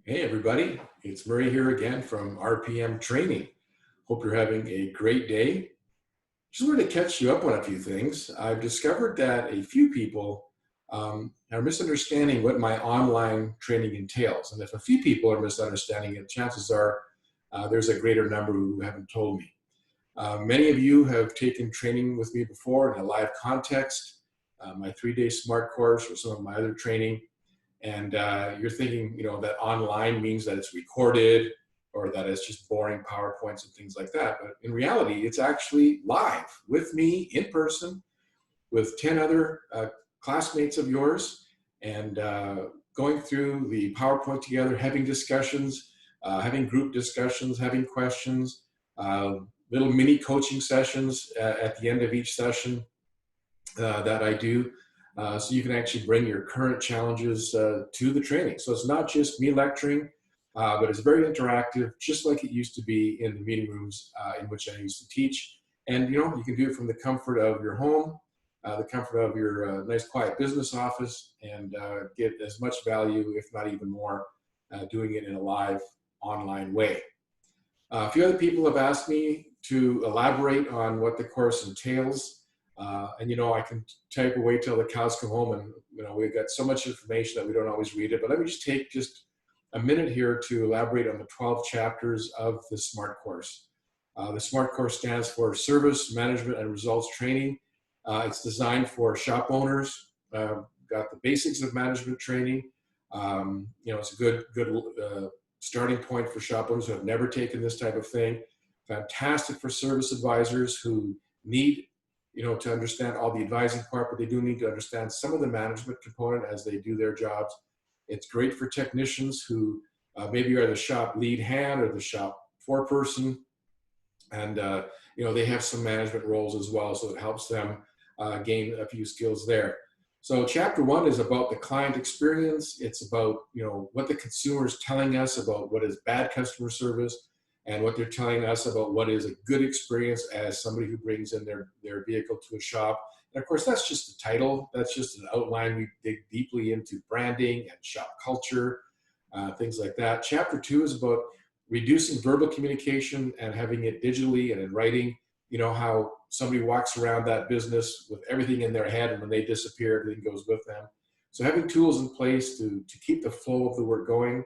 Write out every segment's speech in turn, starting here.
Hey everybody, it's Murray here again from RPM Training. Hope you're having a great day. Just wanted to catch you up on a few things. I've discovered that a few people are misunderstanding what my online training entails. And if a few people are misunderstanding it, chances are there's a greater number who haven't told me. Many of you have taken training with me before in a live context, my 3-day SMART course or some of my other training. And you're thinking, that online means that it's recorded or that it's just boring PowerPoints and things like that. But in reality, it's actually live with me in person with 10 other classmates of yours and going through the PowerPoint together, having discussions, having group discussions, having questions, little mini coaching sessions at the end of each session that I do. So you can actually bring your current challenges to the training. So it's not just me lecturing, but it's very interactive, just like it used to be in the meeting rooms in which I used to teach. And you can do it from the comfort of your home, the comfort of your nice quiet business office, and get as much value, if not even more, doing it in a live online way. A few other people have asked me to elaborate on what the course entails. And I can type away till the cows come home, and we've got so much information that we don't always read it. But let me just take just a minute here to elaborate on the 12 chapters of the SMART course. The SMART course stands for Service Management and Results Training. It's designed for shop owners. Got the basics of management training. It's a good starting point for shop owners who have never taken this type of thing. Fantastic for service advisors who need to understand all the advising part, but they do need to understand some of the management component as they do their jobs. It's great for technicians who maybe are the shop lead hand or the shop foreperson, and they have some management roles as well, so it helps them gain a few skills there. So chapter 1 is about the client experience. It's about what the consumer is telling us about what is bad customer service, and what they're telling us about what is a good experience as somebody who brings in their vehicle to a shop. And of course, that's just the title. That's just an outline. We dig deeply into branding and shop culture, things like that. Chapter 2 is about reducing verbal communication and having it digitally and in writing. How somebody walks around that business with everything in their head, and when they disappear, everything goes with them. So having tools in place to keep the flow of the work going.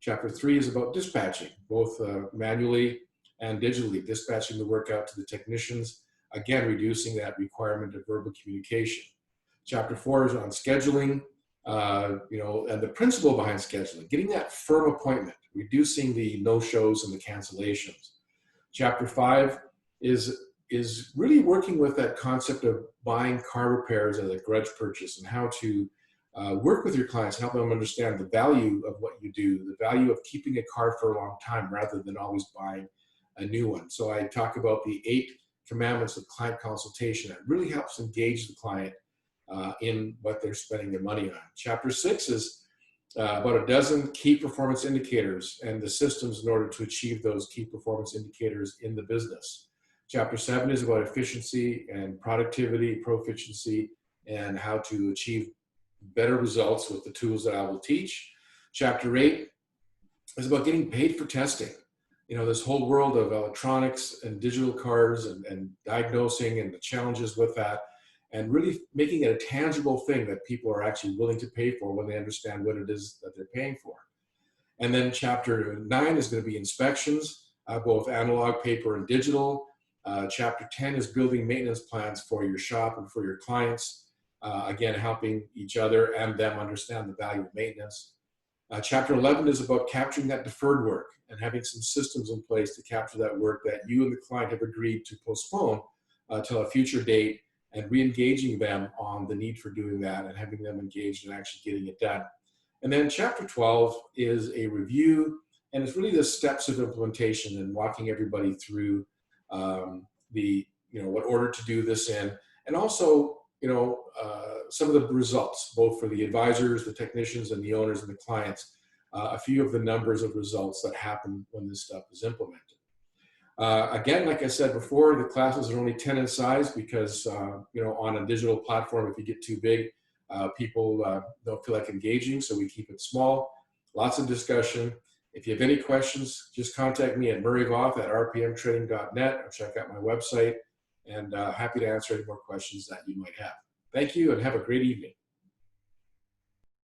Chapter 3 is about dispatching, both manually and digitally, dispatching the work out to the technicians, again, reducing that requirement of verbal communication. Chapter 4 is on scheduling, and the principle behind scheduling, getting that firm appointment, reducing the no-shows and the cancellations. Chapter 5 is really working with that concept of buying car repairs as a grudge purchase and how to work with your clients, help them understand the value of what you do, the value of keeping a car for a long time rather than always buying a new one. So I talk about the 8 commandments of client consultation. It really helps engage the client in what they're spending their money on. Chapter 6 is about a dozen key performance indicators and the systems in order to achieve those key performance indicators in the business. Chapter 7 is about efficiency and productivity, proficiency, and how to achieve better results with the tools that I will teach. Chapter 8 is about getting paid for testing. This whole world of electronics and digital cars and diagnosing and the challenges with that, and really making it a tangible thing that people are actually willing to pay for when they understand what it is that they're paying for. And then chapter 9 is going to be inspections, both analog, paper, and digital. Chapter 10 is building maintenance plans for your shop and for your clients. Again, helping each other and them understand the value of maintenance. Chapter 11 is about capturing that deferred work and having some systems in place to capture that work that you and the client have agreed to postpone till a future date, and re-engaging them on the need for doing that and having them engaged in actually getting it done. And then chapter 12 is a review, and it's really the steps of implementation and walking everybody through what order to do this in, and also some of the results, both for the advisors, the technicians, and the owners and the clients, a few of the numbers of results that happen when this stuff is implemented. Again, like I said before, the classes are only 10 in size because, on a digital platform, if you get too big, people don't feel like engaging, so we keep it small. lots of discussion. If you have any questions, just contact me at murrayvoth@rpmtraining.net or check out my website, and happy to answer any more questions that you might have. Thank you and have a great evening.